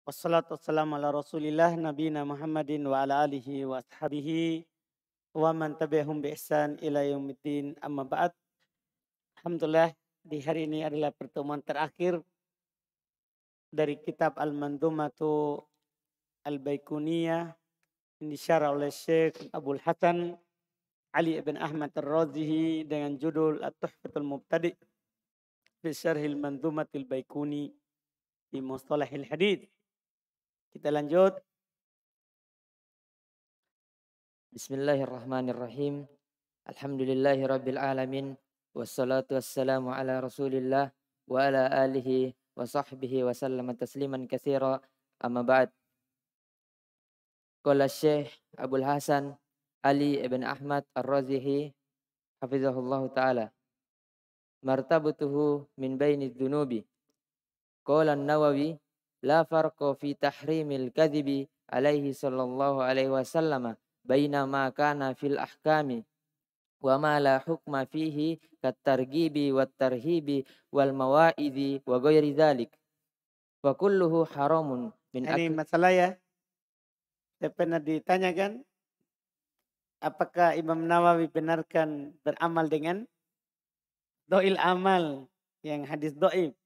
Wassalatu wassalamu ala Rasulillah nabiyina Muhammadin wa ala alihi wa ashabihi wa man tabi'ahum bi ihsan ila yaumiddin amma ba'd. Alhamdulillah di hari ini adalah pertemuan terakhir dari kitab Al-Mandumatu Al-Baikuniyah yang disyarah oleh Syekh Abdul Hasan Ali ibn Ahmad Ar-Razihi dengan judul At-Tuhfatul Mubtadi' fi Syarhil Mandumatil Baikuni di Mustalahil Hadits. Kita lanjut. Bismillahirrahmanirrahim. Alhamdulillahi rabbil alamin. Wassalatu wassalamu ala rasulillah wa ala alihi wa sahbihi wa sallama tasliman katsira. Amma ba'd. Qala Syekh Abdul Hasan Ali ibn Ahmad Ar-Razihi hafizahullahu ta'ala. Martabatuhu min baini dhunubi. Qala An-Nawawi la farqa fi tahrimil kadhibi alaihi sallallahu alaihi wasallam baina ma kana fil ahkami wa ma la hukma fihi kat targhibi wat tarhibi wal mawaidhi wa ghairi dzalik fa kulluhu haramun min Ini masalah ya. Saya pernah ditanyakan apakah Imam Nawawi benarkan beramal dengan doil amal yang hadis doib.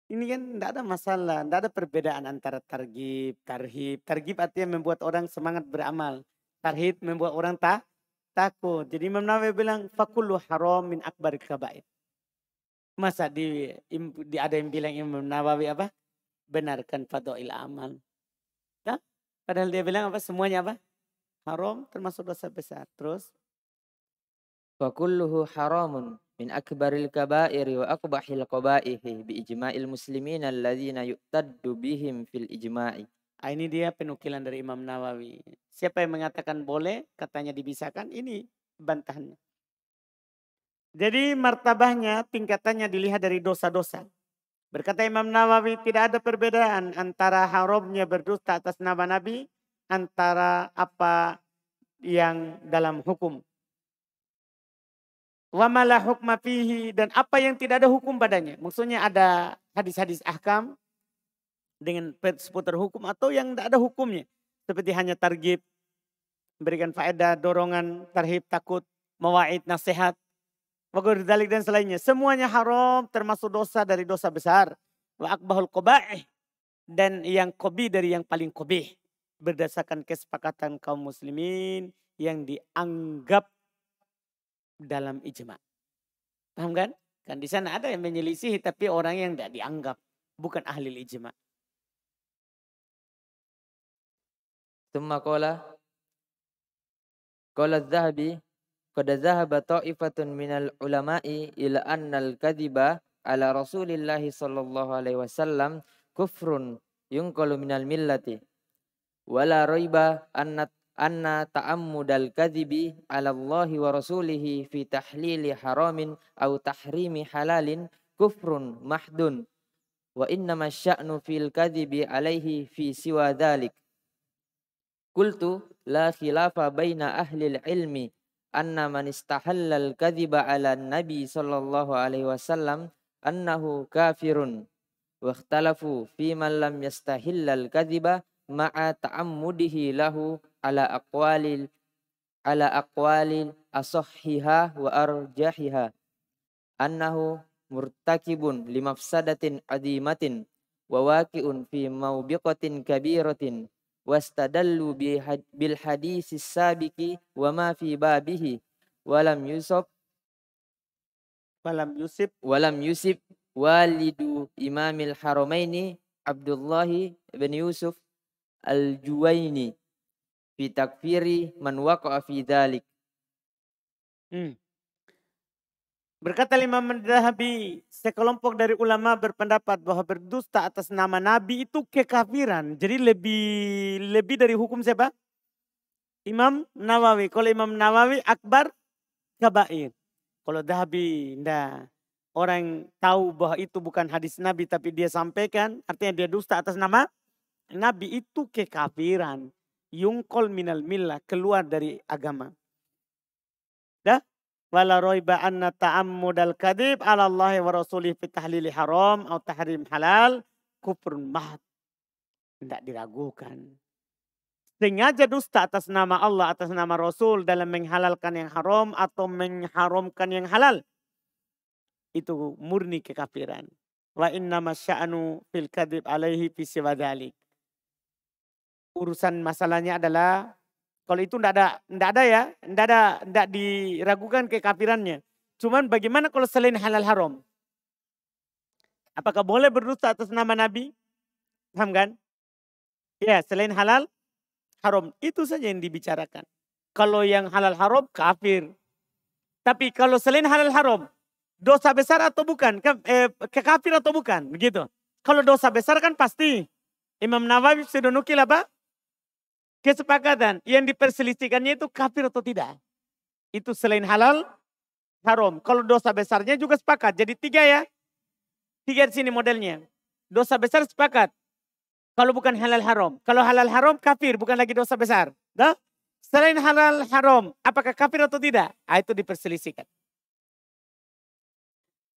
Ini kan tidak ada masalah, tidak ada perbedaan antara targib, tarhib. Targib artinya membuat orang semangat beramal. Tarhib membuat orang takut. Jadi Imam Nawawi bilang fakullu haram min akbar kabair. Masa ada yang bilang Imam Nawawi apa? Benarkan fadoil amal. Nah, padahal dia bilang apa? Semuanya apa? Haram termasuk dosa besar. Terus fa kulluhu haramun min akbaril kabairi wa aqbahil qabaihi bi ijma'il muslimin alladzina yu'taddu bihim fil ijma'i. ini dia penukilan dari Imam Nawawi. Siapa yang mengatakan boleh, katanya dibisakan, ini bantahannya. Jadi martabahnya, tingkatannya dilihat dari dosa-dosa. Berkata Imam Nawawi, tidak ada perbedaan antara haramnya berdusta atas nama Nabi, antara apa yang dalam hukum. Wa mala hukma fihi, dan apa yang tidak ada hukum padanya. Maksudnya ada hadis-hadis ahkam dengan seputar hukum atau yang tidak ada hukumnya. Seperti hanya targib, memberikan faedah, dorongan, tarhib, takut, mawaid, nasihat. Wagur dalik dan selainnya. Semuanya haram termasuk dosa dari dosa besar. Wa akbahul qaba'ih, dan yang kobi dari yang paling kobih. Berdasarkan kesepakatan kaum muslimin yang dianggap dalam ijma. Paham kan? Kan di sana ada yang menyelisihi tapi orang yang tidak dianggap. Bukan ahli ijma. Tsumma qala adz-Dzahabi qad dhahaba ta'ifatun minal ulama'i ila annal kadhiba ala Rasulillahi sallallahu alaihi wasallam kufrun yunqalu minal millati wala raiba anna ta'ammudal kadhibi ala Allahi wa rasulihi fi tahlili haramin aw tahrimi halalin kufrun mahdun wa innama sya'nu fil kadhibi alaihi fi siwa dhalik. Qultu la khilafa baina ahlil ilmi anna man istahallal kadhiba ala nabi sallallahu alaihi wasallam annahu kafirun wa ikhtalafu fi man lam yastahillal kadhiba ma'a ta'ammudihi lahu ala aqwalil asahhiha wa arjahiha annahu murtakibun limafsadatin adimatin wa waqi'un fi mawbiqatin kabiratin wastadallu bil hadis sabiqi wa ma fi babihi walam yusib walidu imamil haramaini Abdullah bin Yusuf al-Juwaini fi takfiri man waqa'a fi dhalik. Berkata Imam Dzahabi, sekelompok dari ulama berpendapat bahwa berdusta atas nama Nabi itu kekafiran. Jadi lebih dari hukum siapa? Imam Nawawi. Kalau Imam Nawawi akbar kabair. Kalau Dzahabi enggak. Orang tahu bahwa itu bukan hadis Nabi tapi dia sampaikan, artinya dia dusta atas nama Nabi, itu kekafiran. Yungkol minal millah, keluar dari agama. Dah? Wala roiba anna ta'ammudal kadhib ala Allah wa rasulih fi tahlili haram atau tahrim halal kufrun mahd. Tidak diragukan. Sengaja dusta atas nama Allah, atas nama Rasul dalam menghalalkan yang haram atau mengharamkan yang halal. Itu murni kekafiran. Wa innama sya'nu fil kadhib alaihi fi siwadalik. Urusan masalahnya adalah kalau itu tidak diragukan kekafirannya. Cuman bagaimana kalau selain halal haram? Apakah boleh berdusta atas nama Nabi? Paham kan? Ya, selain halal haram. Itu saja yang dibicarakan. Kalau yang halal haram, kafir. Tapi kalau selain halal haram, dosa besar atau bukan? Kekafir atau bukan? Begitu. Kalau dosa besar kan pasti. Imam Nawawi sudah nukil apa? Kesepakatan. Yang diperselisihkannya itu kafir atau tidak. Itu selain halal, haram. Kalau dosa besarnya juga sepakat. Jadi 3 ya. 3 di sini modelnya. Dosa besar sepakat. Kalau bukan halal haram. Kalau halal haram kafir, bukan lagi dosa besar. Dah? Selain halal haram, apakah kafir atau tidak? Itu diperselisihkan.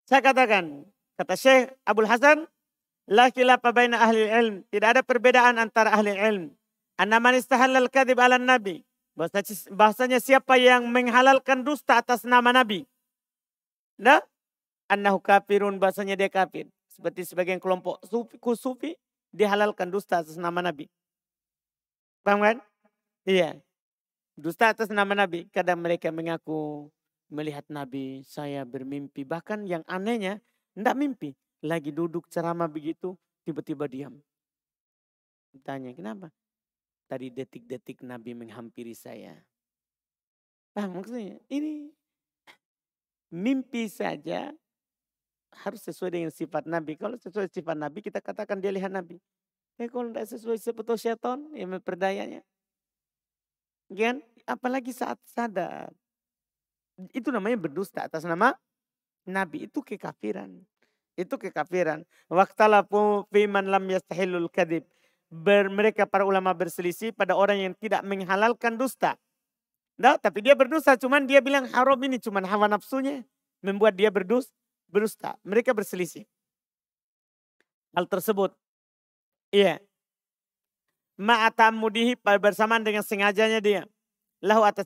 Saya katakan, kata Syekh Abdul Hasan, la khilafa baina ahli ilm. Tidak ada perbedaan antara ahli ilm. Anna man istahallal kadhib ala nabi. Bahasanya siapa yang menghalalkan dusta atas nama Nabi. Nah, annahu kafirun, bahasanya dia kafir. Seperti sebagian kelompok sufi dihalalkan dusta atas nama Nabi. Paham kan? Iya. Dusta atas nama Nabi. Kadang mereka mengaku melihat Nabi, saya bermimpi. Bahkan yang anehnya, tidak mimpi. Lagi duduk ceramah begitu, tiba-tiba diam. Tanya, kenapa? Tadi detik-detik Nabi menghampiri saya. Paham maksudnya? Ini mimpi saja harus sesuai dengan sifat Nabi. Kalau sesuai sifat Nabi, kita katakan dia lihat Nabi. Kalau tidak sesuai seperti syaitan, yang memperdayanya. Kan? Apalagi saat sadar. Itu namanya berdusta atas nama Nabi. Itu kekafiran. Itu kekafiran. Waqtalafu fi man lam yastahilul kadhib. Mereka para ulama berselisih pada orang yang tidak menghalalkan dusta. Nah, tapi dia berdusta, cuman dia bilang haram ini cuman hawa nafsunya membuat dia berdusta. Mereka berselisih. Hal tersebut. Iya. Ma'atamudihi bersamaan dengan sengajanya dia. Lahu atas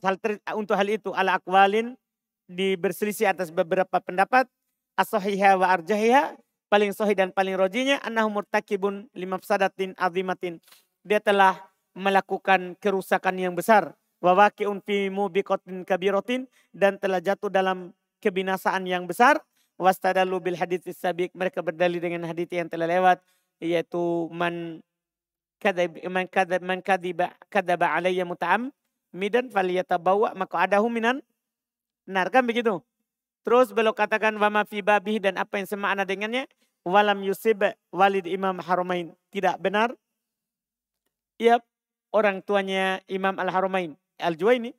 untuk hal itu ala akwalin berselisih atas beberapa pendapat. As-sahihah wa arjahiha. Paling sahih dan paling rojinya. Annahu murtakibun limafsadatin azimatin. Dia telah melakukan kerusakan yang besar. Wa waqi'un fi mubiqatin kabiratin. Dan telah jatuh dalam kebinasaan yang besar. Wastadalu bil hadits sabiq. Mereka berdalil dengan hadits yang telah lewat. Yaitu man kadaba alayya muta'ammidan faliyatabawa maq'adahu minan nar. Kan begitu. Terus beliau katakan wama fi babih, dan apa yang semakna dengannya, walam yusib walid Imam Haramain. Tidak benar. Ya, orang tuanya Imam Al-Haramain, Al-Juwaini,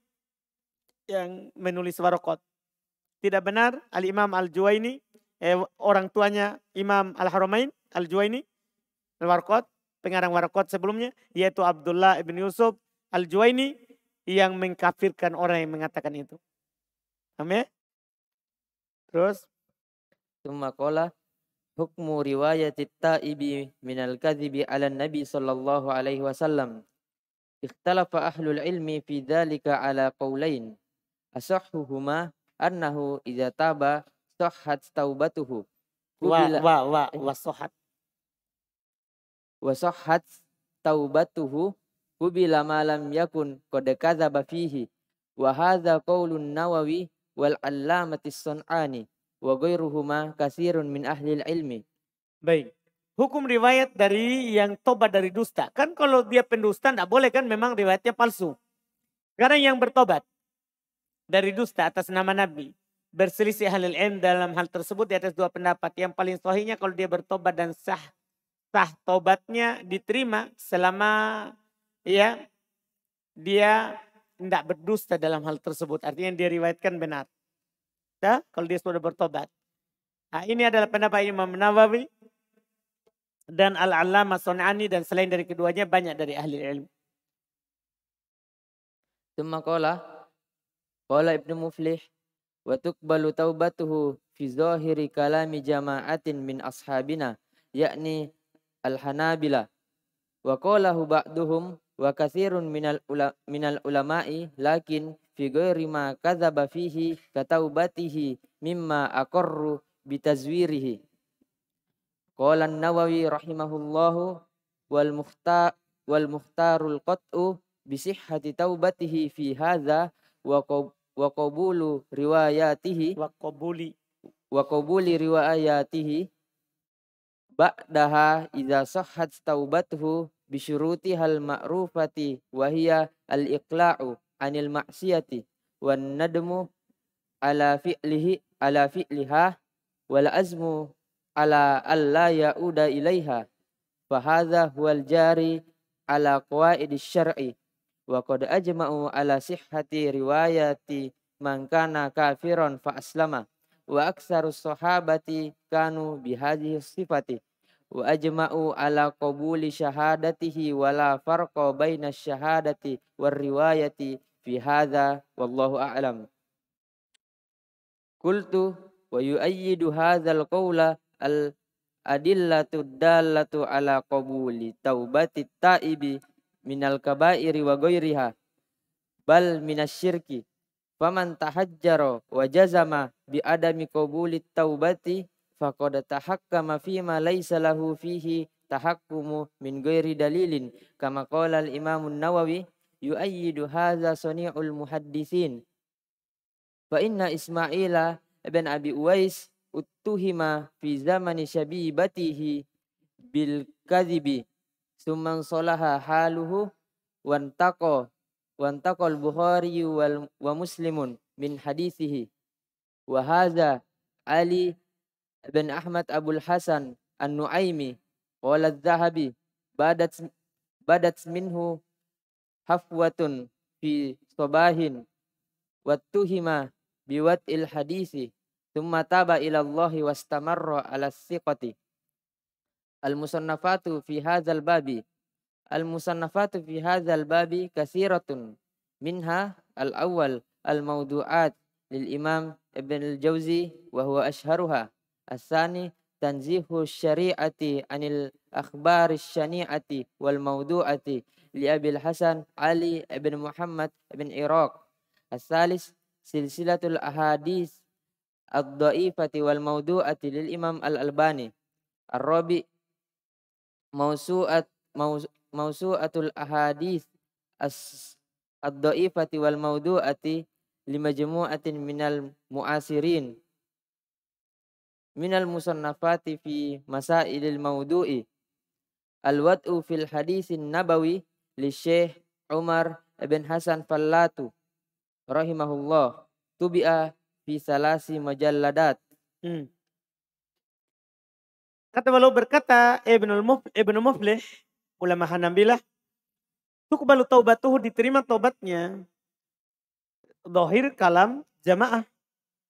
yang menulis Waraqat. Tidak benar Al-Imam Al-Juwaini, orang tuanya Imam Al-Haramain, Al-Juwaini, Al-Warqat, pengarang Waraqat sebelumnya, yaitu Abdullah ibn Yusuf Al-Juwaini, yang mengkafirkan orang yang mengatakan itu. Amin. Terus Tsumma qala hukmu riwayatit ta'ibi minal kadhibi 'ala nabi sallallahu alaihi wasallam. Ikhtalafa ahlul ilmi fi dzalika 'ala qaulain. Asahhuhuma annahu idza taba sahhat taubatuhu. Wa sahhat taubatuhu qubila ma lam yakun qad kadzaba fihi. Wa hadza qaulun Nawawi wal allamatis Sun'ani wa ghairuhuma katsirun min ahli ilmi. Baik. Hukum riwayat dari yang tobat dari dusta. Kan kalau dia pendusta tidak boleh kan, memang riwayatnya palsu. Sekarang yang bertobat dari dusta atas nama Nabi. Berselisih ahli ilm dalam hal tersebut di atas 2 pendapat. Yang paling sahihnya kalau dia bertobat dan sah tobatnya diterima selama ya dia tidak berdusta dalam hal tersebut. Artinya dia riwayatkan benar. Ya, kalau dia sudah bertobat. Nah, ini adalah pendapat Imam Nawawi dan Al-Allamah Sun'ani, dan selain dari keduanya banyak dari ahli ilmu. Tsumma qala Ibnu Muflih wa tuqbalu taubatuhu fi zahiri kalami jama'atin min ashabina yakni al-Hanabila Wa qalahu ba'duhum wa katsirun minal ulama'i lakin fi ghairi ma kadzaba fihi kataubatihi mimma aqarru bitazwirihi. Qala an-Nawawi rahimahullahu wal mukhtarul qat'u bi sihhati taubatihi fi hadza wa qabulu riwayatihi wa qabuli riwayatihi ba'daha idza sahhat taubatuhu bi syurutihal ma'rufati wa hiya al-iqla'u 'anil ma'siyati wan nadmu ala fi'liha wal azmu ala alla ya'uda ilaiha fa hadza huwal jari ala qawaidis syar'i wa qad ajma'u ala sihhati riwayati man kana kafiran fa aslama wa aksarus sahabati kanu bihadhihi sifati wa ajma'u ala qabuli syahadatihi wala farqa baina syahadati war riwayati fi hadza wallahu a'lam. Qultu wa yu'ayyidu hadzal qawla al adillatu dallatu ala qabuli taubati taibi minal kabairi wa ghairiha bal minasyirki faman tahajjara wa jazama bi adami qabuli taubati faqad tahakkama fima laysa lahu fihi tahakkumu min ghairi dalilin kama qala al Imam an-Nawawi yu'ayyidu hadza sani'ul muhadditsin fa inna Ismaila ibn Abi Uwais uttuhima fi zamani syabibatihi bil kadhibi summan salaha haluhu wantaqal Bukhari wa Muslimun min hadithihi wa hadza Ali ibn Ahmad Abul Hasan An-Nu'aimi qala adh-Dhahabi badat minhu hafwatun fi sabahin wattuhima biwat'il hadithi thumma taba ila Allah wastamarra ala thiqati. Al-musannafatu fi hadzal babi katsiratun minha al-awwal al-mawdu'at lil Imam Ibn al-Jauzi wa huwa ashharuha. As-sani tanzihu syari'ati anil akhbaris syani'ati wal mawdu'ati li Abil Hasan Ali ibn Muhammad ibn Iraq. As-salis silsilatul ahadits ad-dha'ifati wal mawdu'ati lil Imam Al-Albani. Ar-rabi mawsu'atul ahadits ad-dha'ifati wal mawdu'ati li majmu'atin minal mu'asirin minal musannafati fi masailil mawdu'i al-wad'u fil hadisin nabawi li Syekh Umar ibn Hasan Fallatu rahimahullah tubi'a fi salasi majalladat. Kata beliau berkata Ibnu Muflih ulama Hanabilah tuqbalu taubatuhu diterima taubatnya zahir kalam jamaah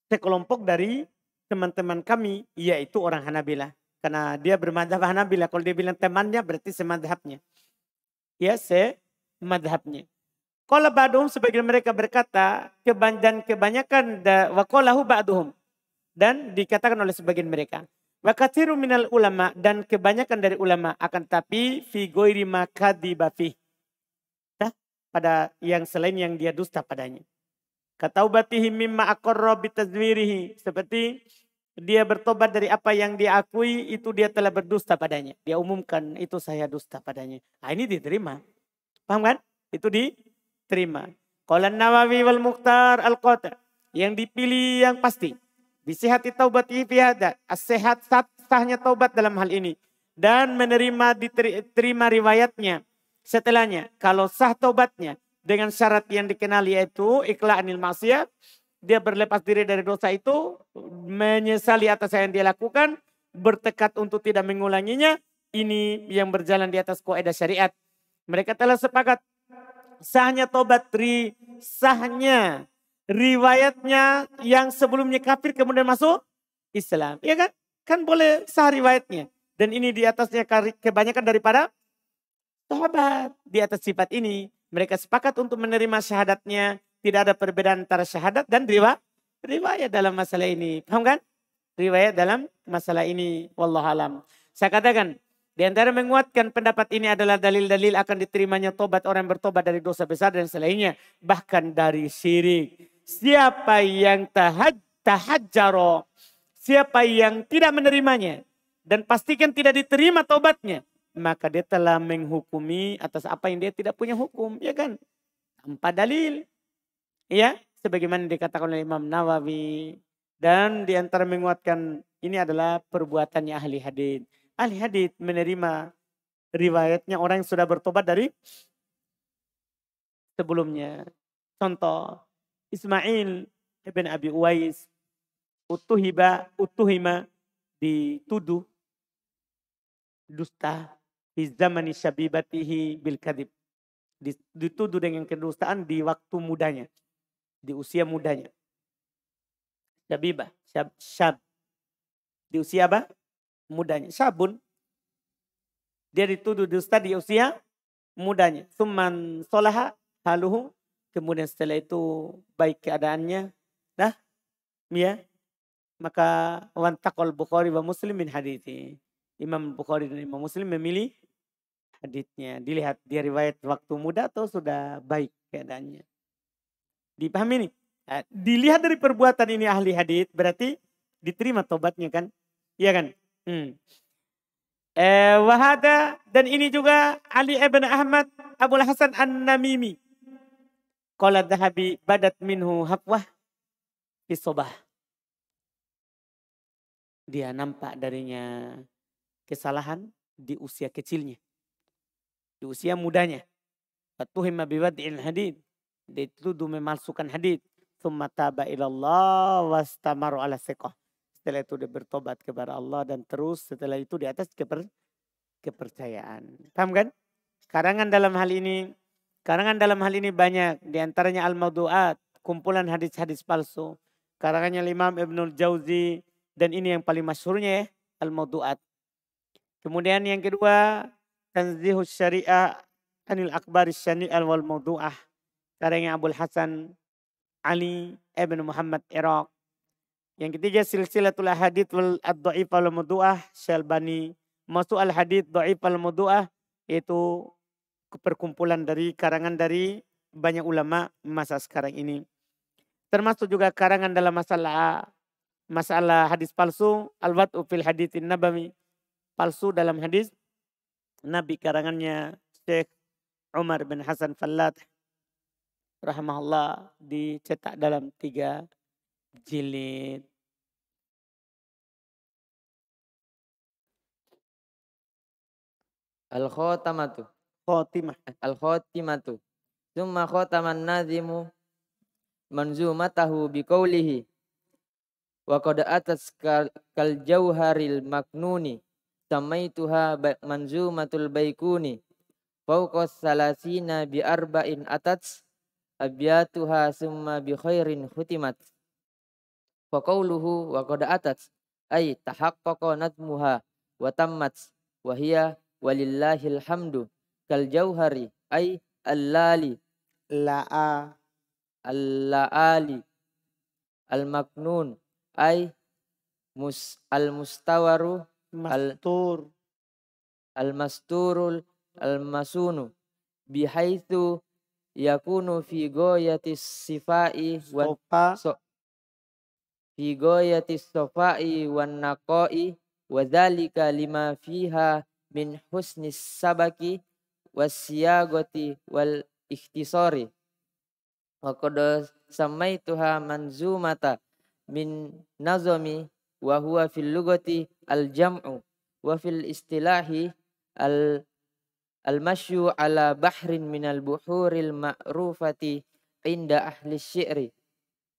sekelompok dari teman-teman kami yaitu orang Hanabilah karena dia bermadzhab Hanabilah. Kalau dia bilang temannya berarti semadzhabnya. Ya, semadzhabnya. Qala ba'duhum sebagian mereka berkata kebanyakan wa qalahu ba'duhum dan dikatakan oleh sebagian mereka wa katsiru minal ulama dan kebanyakan dari ulama akan tapi fi ghairi ma kadiba fi pada yang selain yang dia dusta padanya. Kataubatihi mimma aqarra bitazwirihi seperti dia bertobat dari apa yang dia akui itu dia telah berdusta padanya. Dia umumkan itu saya dusta padanya. Nah, ini diterima. Paham kan? Itu diterima. Qala Nawawi wal Mukhtar al-Qata yang dipilih yang pasti. Bisihati taubatihi fi hadza. As-sehat sahnya taubat dalam hal ini dan menerima diterima riwayatnya setelahnya. Kalau sah taubatnya dengan syarat yang dikenal yaitu ikhla' anil maksiyat, dia berlepas diri dari dosa itu, menyesali atas yang dia lakukan, bertekad untuk tidak mengulanginya. Ini yang berjalan di atas kaidah syariat. Mereka telah sepakat sahnya taubat, sahnya riwayatnya yang sebelumnya kafir kemudian masuk Islam. Ya kan? Kan boleh sah riwayatnya. Dan ini di atasnya kebanyakan daripada sahabat. Di atas sifat ini mereka sepakat untuk menerima syahadatnya. Tidak ada perbedaan antara syahadat dan riwayat dalam masalah ini. Paham kan? Riwayat dalam masalah ini. Wallahualam. Saya katakan Di antara menguatkan pendapat ini adalah dalil-dalil akan diterimanya tobat orang yang bertobat dari dosa besar dan selainnya. Bahkan dari syirik. Siapa yang tahajjaro, siapa yang tidak menerimanya dan pastikan tidak diterima tobatnya, maka dia telah menghukumi atas apa yang dia tidak punya hukum, ya kan? Tanpa dalil. Ya, sebagaimana dikatakan oleh Imam Nawawi. Dan di antara menguatkan ini adalah perbuatannya ahli hadis. Ahli hadis menerima riwayatnya orang yang sudah bertobat dari sebelumnya. Contoh, Ismail ibn Abi Uwais utuhima dituduh dusta di zamani syabibatihi bil kadhib. Dituduh dengan kedustaan di waktu mudanya, di usia mudanya. Syabibah, syab. Di usia apa? Mudanya. Syabun. Dia dituduh dusta di usia mudanya. Summan solaha haluhu. Kemudian setelah itu baik keadaannya. Dah. Ya. Maka wantakol Bukhari wa Muslim min hadithi. Imam Bukhari dan Imam Muslim memilih hadithnya. Dilihat dia riwayat waktu muda atau sudah baik keadaannya. Dipahami nih. Nah, dilihat dari perbuatan ini ahli hadith berarti diterima tobatnya kan? Iya kan? Wahada dan ini juga Ali ibn Ahmad Abul Hasan An-Namimi. Qala dhahabi badat minhu hafwah fi sobah. Dia nampak darinya kesalahan di usia kecilnya. Di usia mudanya. Fatuhimma biwad'il hadith. Dia dituduh memalsukan hadith. Thumma taba ilallah wastamaru ala siqah. Setelah itu dia bertobat kepada Allah dan terus setelah itu di atas kepercayaan. Paham kan? Karangan dalam hal ini banyak. Di antaranya Al-Mawdu'at, kumpulan hadis-hadis palsu. Karangannya Imam Ibnul Jauzi dan ini yang paling masyhurnya ya, Al-Mawdu'at. Kemudian yang kedua, Tanzihus Syariah Anil Akbaris Syani'al wal Mawdu'ah. Karangannya Abul Hasan Ali ibn Muhammad Iraq. Yang ketiga silsilatul hadits wal ad-dhaif wal mawdu'ah Syalbani. Masuk al hadits dhaif wal mawdu'ah itu perkumpulan dari karangan dari banyak ulama masa sekarang ini. Termasuk juga karangan dalam masalah hadis palsu, al-wad'u fil haditsin nabawi. Palsu dalam hadis Nabi, karangannya Syekh Umar bin Hasan Fallat rahimahullah, dicetak dalam 3 jilid. Al-Khotamatu. Khotimah. Al-Khotimatu. Summa khotaman nazimu manzumatahu biqaulihi wa qad atas kal jauharil maknuni samaituha manzumatul baikuni fawqa salasina bi arba'in atats abyatuha summa bi khairin khutimat. Fa qawluhu wa qad atats ay tahaqqaqa nadmuha wa tammat wa hiya walillahil hamdu kal jauhari ay allali al-laali al-maknun ay al-mustawaru Mastur. al-masturul al-masunu bihaitsu yakunu fi goyatis sifai fi goyatis sofai wan naqai wa dzalika lima fiha min husnis sabaki wasyagati wal ikhtisari wa qad samaituha manzumata min nazami wa huwa fil lugati al jam'u wa fil istilahi al masyu ala bahrin minal buhuril ma'rufati inda ahli syi'ri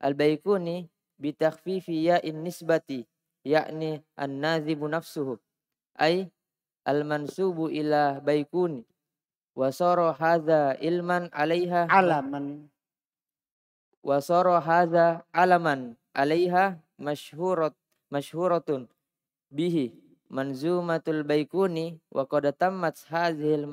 al baikuni bi takhfifi ya'in nisbati yakni an-nazibu nafsuhu ay al mansubu ila baikuni wa sara hadza ilman 'alaiha alaman 'alaiha masyhuratun bihi manzumatul baikuni wa qad tammat hadhil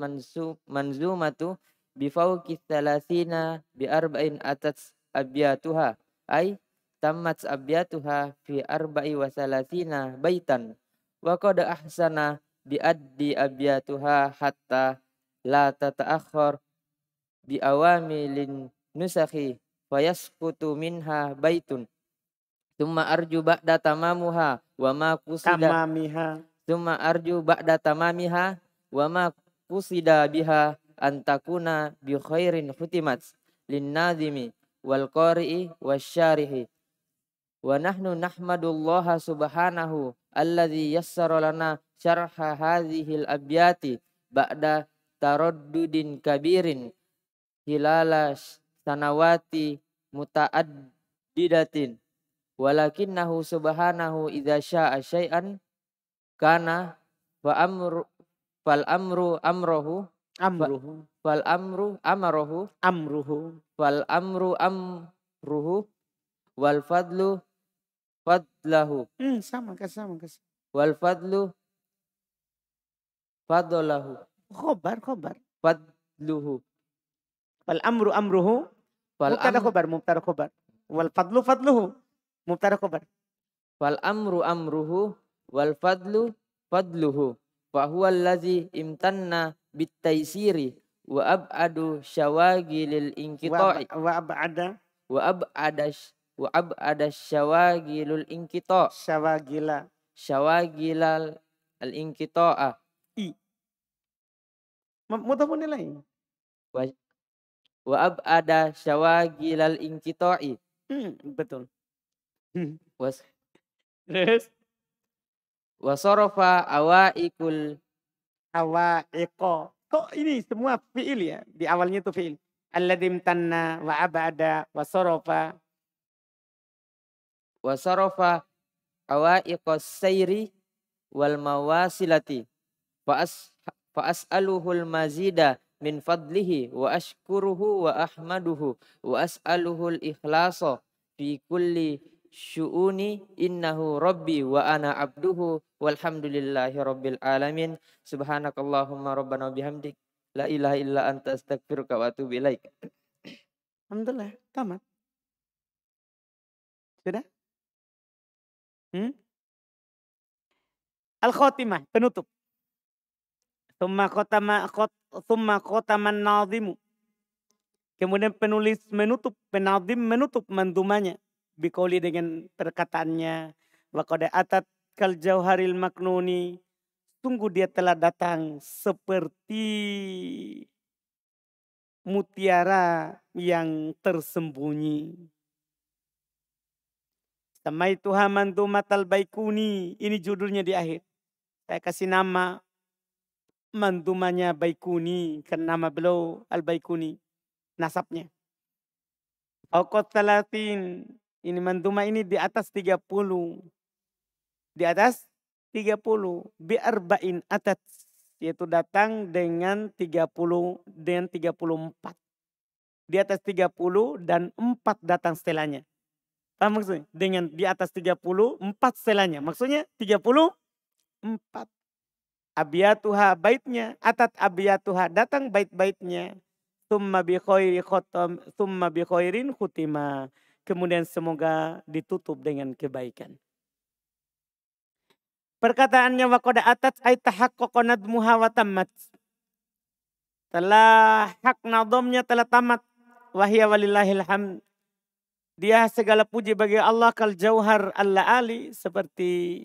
manzumatu bi fawqi 30 bi arba'in atats abyatuha ay tammat abyatuha fi arba'i wa 30 baitan wa qad ahsana biaddi abyatuha hatta la tata'akhkhar bi awamilin nusakhi fayasqutu minha baitun thumma arju ba'da tamamuha wa ma qusida Tamamiha. thumma arju ba'da tamamiha wa ma qusida biha antakuna bi khairin khutimat lin nadhimi wal qari'i wasyarihi wa nahnu nahmadullaha subhanahu alladzi yassara lana syarha hadhil abyati ba'da taraddudin kabirin hilala sanawati mutaaddidatin walakinnahu subhanahu idza syaa syai'an kana fal amru amruhu Amruhu. fal amru amruhu Amruhu. fal amru amruhu wal fadlu fadlahu Sama kasama. wal fadlu fadlahu Khobar. fadluhu Wal amru amruhu. fal Mubtada khobar. Wal fadlu fadluhu. Mubtada khobar. fal amru amruhu wal fadlu fadluhu fa huwa allazi imtanna bit taysiri wa abadu syawagilil inqita'i Wa ab'ada. wa abada syawagilul inqita' Syawagila. syawagilal al inqita'a Mudhafun ilaih. wa abada syawagilal inqita'i Betul. was Terus. wa sarafa awaikul Awaiqo. Kok ini semua fi'il ya? Di awalnya itu fi'il. Alladim tanna wa abada wa sorofa. wa sarafa awaiqas sayri wal mawasilati fa as'aluhul mazida min fadlihi wa ashkuruhu wa ahmaduhu wa as'aluhul ikhlasa fi kulli syu'uni innahu rabbi wa ana abduhu walhamdulillahi rabbil alamin subhanakallahumma rabbana bihamdik la ilaha illa anta astaghfiruka wa atubu ilaik. Alhamdulillah, tamat. Sudah? Al-Khotimah, penutup. Thumma khotaman nadhimu. Kemudian penulis menutup, penadhim menutup mandumanya. Biqauli dengan perkataannya. Wa qad atat kal jauharil maknuni. Sungguh dia telah datang seperti mutiara yang tersembunyi. Samaituha mandumatal baikuni. Ini judulnya di akhir. Saya kasih nama mandumanya Baikuni. Karena nama beliau Al-Baikuni. Nasabnya. Fauqat talatin. Ini manduma ini di atas 30. Di atas 30. Bi'arba'in atat. Yaitu datang dengan 30 dan 34. Di atas 30 dan 4 datang setelahnya. Paham maksudnya? Dengan di atas 30, 4 setelahnya. Maksudnya 34. Abiyatuha baitnya. Atat abiyatuha datang bait-baitnya. Thumma bi khairin khutimah. Kemudian semoga ditutup dengan kebaikan. Perkataannya waqad atat ay tahaqqaqa nadmuha wa tammat. Telah hak nadhamnya telah tamat. Wahya walillahil hamd. Dia segala puji bagi Allah kal jauhar al-la'ali seperti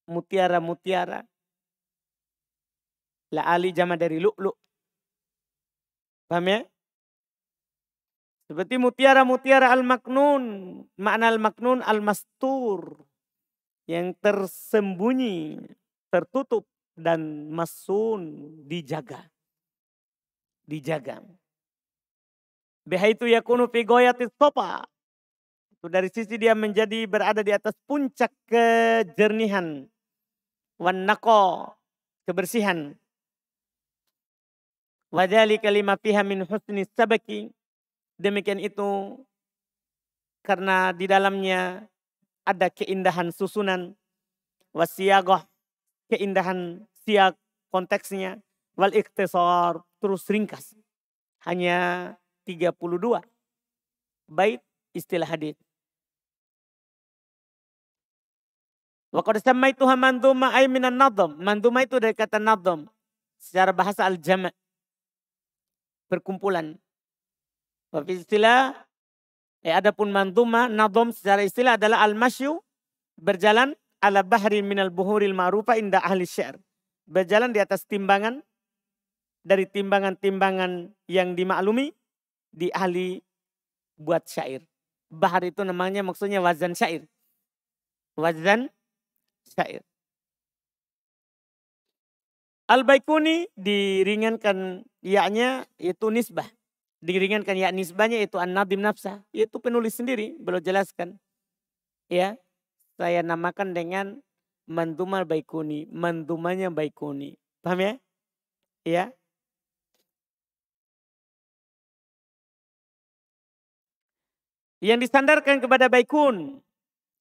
mutiara-mutiara. La'ali jama dari lu'lu'. Paham ya? Seperti mutiara-mutiara al-maknun. Makna al-maknun al-mastur. Yang tersembunyi, tertutup. Dan masun dijaga. Dijaga. Bihaitu yakunu fi goyatis sopa. Itu dari sisi dia menjadi berada di atas puncak kejernihan. Wan naqo. Kebersihan. Wadhalika lima fiha min husni sabaki. Demikian itu karena di dalamnya ada keindahan susunan, wasiyagah, keindahan siag konteksnya, wal ikhtisar, terus ringkas. Hanya 32 bait istilah hadits. Wa qad sammaituha mandhuma ay minan nadham. Mandhuma itu dari kata nadham. Secara bahasa al-jama'. Perkumpulan. Wa fi istilah, adapun mandhuma, nadham secara istilah adalah al-masyu, berjalan ala bahri minal buhuril ma'rufa inda ahli syair. Berjalan di atas timbangan, dari timbangan-timbangan yang dimaklumi di ahli buat syair. Bahar itu namanya maksudnya wazan syair. Wazan syair. Al-Baikuni diringankan ya-nya itu nisbah. Diringankan ya nisbahnya itu an-nadim nafsah. Itu penulis sendiri, belum jelaskan. Ya, saya namakan dengan Mandhumal Baikuni. Mandhumanya Baikuni. Paham ya? Ya. Yang disandarkan kepada Baikun.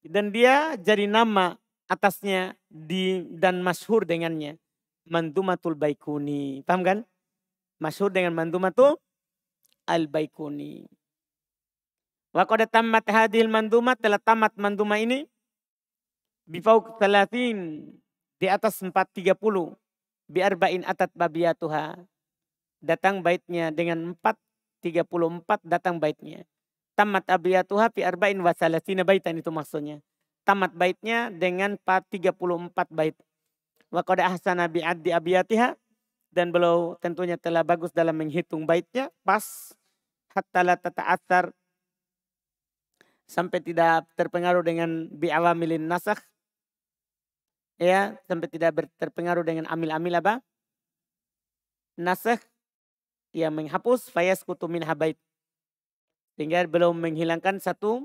Dan dia jadi nama atasnya dan masyhur dengannya. Mandhumatul Baikuni. Paham kan? Masyhur dengan Mandhumatul Al-Baikuni. Wa qad tammat hadhil mandhumat, telah tamat mandhuma ini bifauq 30, di atas 430, bi arba'in atat babiyatuha. Datang baitnya dengan 434, datang baitnya. Tamat abiyatuha fi arba'in wa salasina baitan, itu maksudnya. Tamat baitnya dengan 434 bait. Wa qad ahsana bi addi abiyatiha, dan beliau tentunya telah bagus dalam menghitung baitnya pas, hatta la tata'athar, sampai tidak terpengaruh dengan bi'awamilin nasakh, ya, sampai tidak terpengaruh dengan amil-amil apa? Nasakh yang menghapus fayasqutu min habait, sehingga belum menghilangkan satu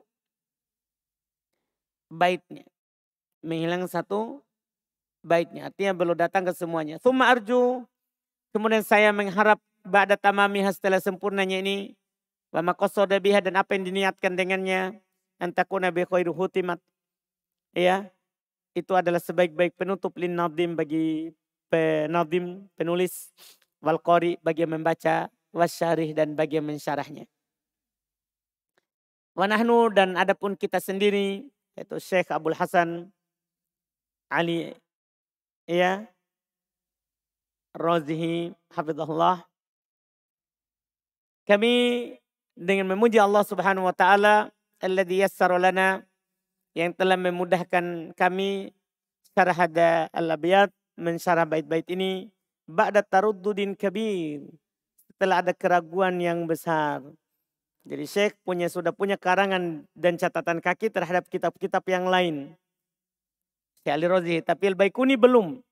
baitnya. Menghilangkan satu baitnya, artinya belum datang ke semuanya. Tsumma arju, kemudian saya mengharap ba'da tamamiha, setelah sempurnanya ini, wa maqassada biha, dan apa yang diniatkan dengannya, antakuna bi khairu hutimat, ya, itu adalah sebaik-baik penutup lin nadim, bagi penadim, penulis, wal qari, bagi yang membaca, wasyarih, dan bagi yang mensyarahnya. Wa nahnu, dan adapun kita sendiri, yaitu Syekh Abdul Hasan Ali, ya, Razihi hafizahullah, kami dengan memuji Allah Subhanahu wa taala alladzi yassara lana, yang telah memudahkan kami syarah hada al-abyat, mensyarah bait-bait ini, ba'da taruddudin kabir, setelah ada keraguan yang besar. Jadi Syekh sudah punya karangan dan catatan kaki terhadap kitab-kitab yang lain. Syekh Ali Razi, tapi Al-Baikuni belum.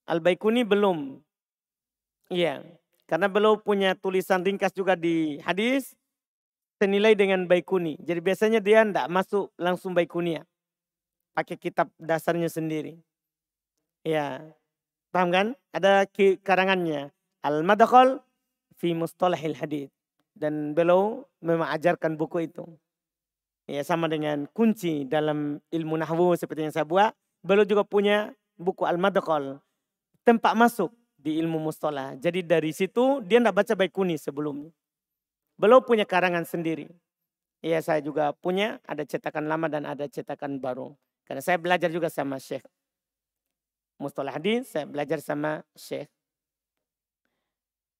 Al-Baikuni belum. Iya, karena beliau punya tulisan ringkas juga di hadis senilai dengan Baikuni. Jadi biasanya dia tidak masuk langsung Baikunia, pakai kitab dasarnya sendiri. Ya, paham kan? Ada karangannya Al-Madkhal fi Mustalahil Hadits, dan beliau memang ajarkan buku itu. Ya, sama dengan kunci dalam ilmu nahwu seperti yang saya buat. Beliau juga punya buku Al-Madkhal, tempat masuk di ilmu mustalah. Jadi dari situ dia tidak baca Baikuni sebelumnya. Beliau punya karangan sendiri. Ya, saya juga punya, ada cetakan lama dan ada cetakan baru. Karena saya belajar juga sama Syekh. Mustalah hadis saya belajar sama Syekh.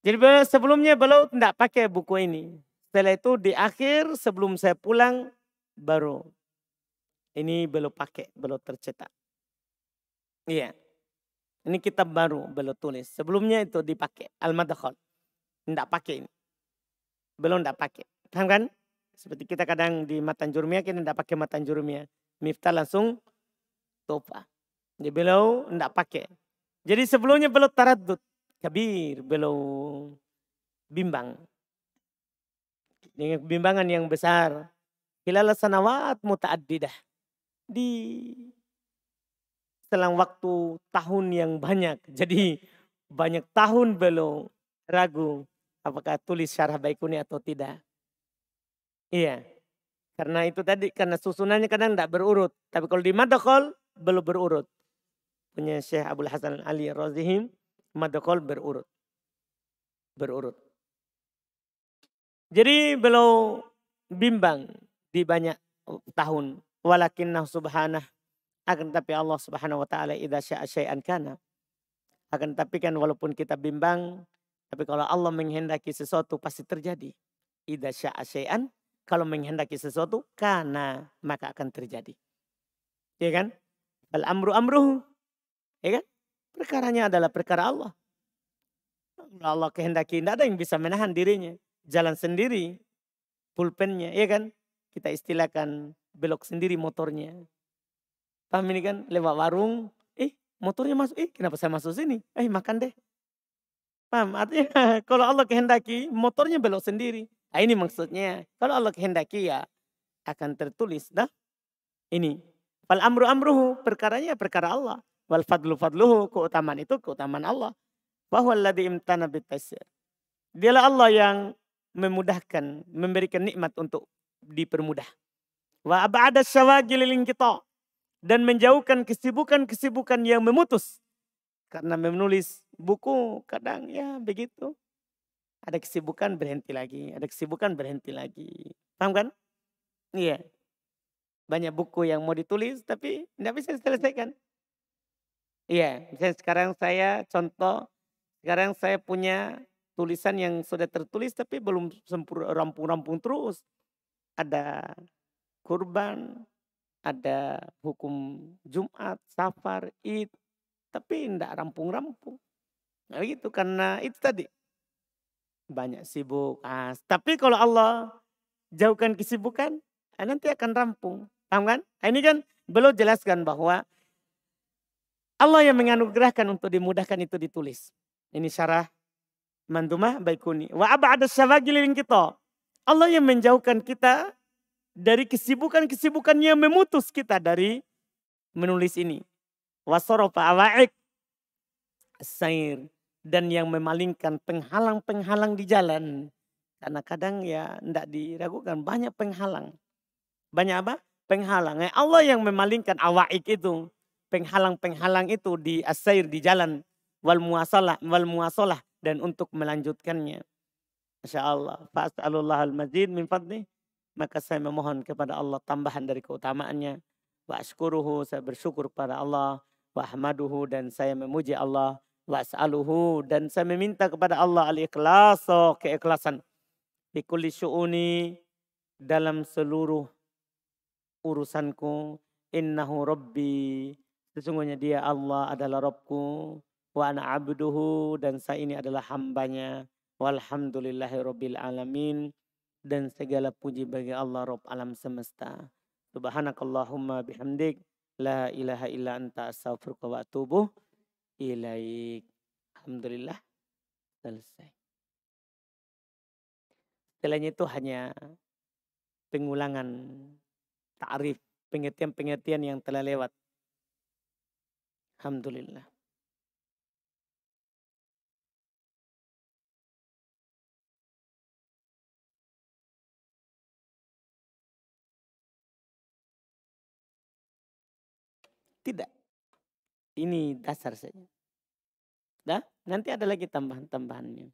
Jadi sebelumnya beliau tidak pakai buku ini. Setelah itu di akhir sebelum saya pulang baru ini beliau pakai, beliau tercetak. Iya. Ini kitab baru beliau tulis. Sebelumnya itu dipakai Al-Madkhal. Tidak pakai ini. Belum tidak pakai. Paham kan? Seperti kita kadang di Matan Jurumiyah, kita tidak pakai Matan Jurumiyah. Miftah langsung Tofa. Jadi beliau tidak pakai. Jadi sebelumnya beliau taraddud kabir, beliau bimbang. Dengan bimbangan yang besar. Hilal sanawat muta'addidah. Di selang waktu tahun yang banyak. Jadi banyak tahun beliau ragu apakah tulis syarah Baikuni atau tidak. Iya. Karena itu tadi, karena susunannya kadang tidak berurut. Tapi kalau di Madkhal belum berurut. Punya Syekh Abdul Hasan Ali Razihi, Madkhal berurut. Berurut. Jadi beliau bimbang di banyak tahun. Walakinnah subhanah Akan tetapi Allah Subhanahu wa taala idza syaa syai'an kana. Akan tetapi kan walaupun kita bimbang, tapi kalau Allah menghendaki sesuatu pasti terjadi. Idza syaa syai'an, kalau menghendaki sesuatu kana, maka akan terjadi. Ya kan? Al amru amruhu. Ya kan? Perkaranya adalah perkara Allah. Kalau Allah kehendaki, tidak ada yang bisa menahan dirinya. Jalan sendiri, pulpennya, ya kan? Kita istilahkan belok sendiri motornya. Paham ini kan? Lewat warung, motornya masuk, kenapa saya masuk sini? Makan deh. Paham? Artinya kalau Allah kehendaki, motornya belok sendiri. Nah, ini maksudnya. Kalau Allah kehendaki ya akan tertulis. Dah. Ini. Fal amru amruhu, perkaranya perkara Allah. Wal fadlu fadluhu, keutamaan itu keutamaan Allah. Bahwa alladhi imtana bitasyir. Dialah Allah yang memudahkan, memberikan nikmat untuk dipermudah. Wa ab'ada syawagil lil kita, dan menjauhkan kesibukan-kesibukan yang memutus. Karena menulis buku kadang ya begitu. Ada kesibukan berhenti lagi, ada kesibukan berhenti lagi. Paham kan? Iya. Banyak buku yang mau ditulis tapi tidak bisa diselesaikan. Iya, misalnya sekarang saya contoh, sekarang saya punya tulisan yang sudah tertulis tapi belum sempurna rampung-rampung terus. Ada kurban, ada hukum Jumat, Safar, Id, tapi tidak rampung-rampung. Nah gitu karena itu tadi. Banyak sibuk. Tapi kalau Allah jauhkan kesibukan, nanti akan rampung. Paham kan? Ini kan belum jelaskan bahwa Allah yang menganugerahkan untuk dimudahkan itu ditulis. Ini syarah Mandumah Baikuni. Wa ab'ada syawagil lil kita. Allah yang menjauhkan kita dari kesibukan-kesibukan yang memutus kita dari menulis ini. Wasorofa awa'ik as-sair, dan yang memalingkan penghalang-penghalang di jalan. Karena kadang ya tidak diragukan, banyak penghalang. Banyak apa? Penghalang. Allah yang memalingkan awa'ik itu. Penghalang-penghalang itu di as-sair, di jalan. Wal muasalah dan untuk melanjutkannya. Masya Allah. Fa'as'alullah al-mazid min fadli. Maka saya memohon kepada Allah tambahan dari keutamaannya. Wa ashkuruhu, saya bersyukur kepada Allah. Wa ahmaduhu, dan saya memuji Allah. Wa as'aluhu, dan saya meminta kepada Allah al-ikhlas, keikhlasan. Fi kulli syu'uni, dalam seluruh urusanku. Innahu rabbi, sesungguhnya dia Allah adalah Rabbku. Wa ana abduhu, dan saya ini adalah hambanya. Walhamdulillahi rabbil alamin. Dan segala puji bagi Allah Rabb alam semesta. Subhanakallahumma bihamdik. La ilaha illa anta astaghfiruka wa atubu ilaik. Alhamdulillah selesai. Setelahnya itu hanya pengulangan ta'rif, pengertian-pengertian yang telah lewat. Alhamdulillah. Tidak. Ini dasar saja. Dah, nanti ada lagi tambahan-tambahannya.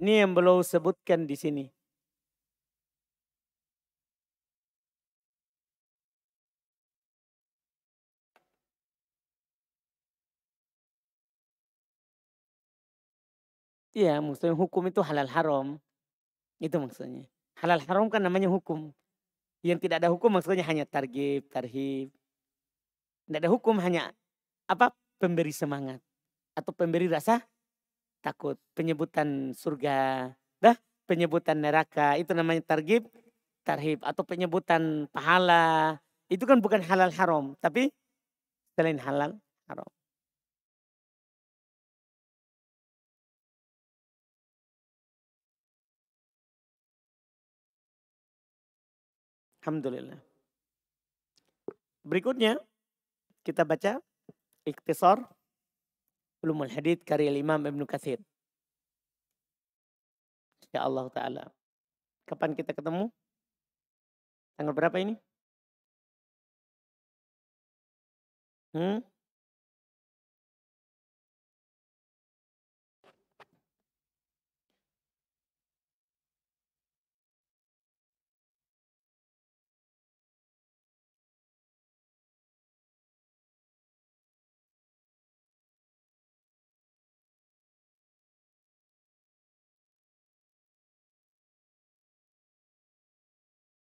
Ini yang belum sebutkan di sini. Iya, maksudnya hukum itu halal haram. Itu maksudnya. Halal haram kan namanya hukum. Yang tidak ada hukum maksudnya hanya targhib, tarhib. Tidak ada hukum, hanya apa? Pemberi semangat atau pemberi rasa takut. Penyebutan surga, penyebutan neraka, itu namanya targhib, tarhib, atau penyebutan pahala. Itu kan bukan halal haram, tapi selain halal haram. Alhamdulillah. Berikutnya kita baca Ikhtisar Ulumul Hadits karya Imam Ibnu Katsir. Insyaallah taala. Kapan kita ketemu? Tanggal berapa ini?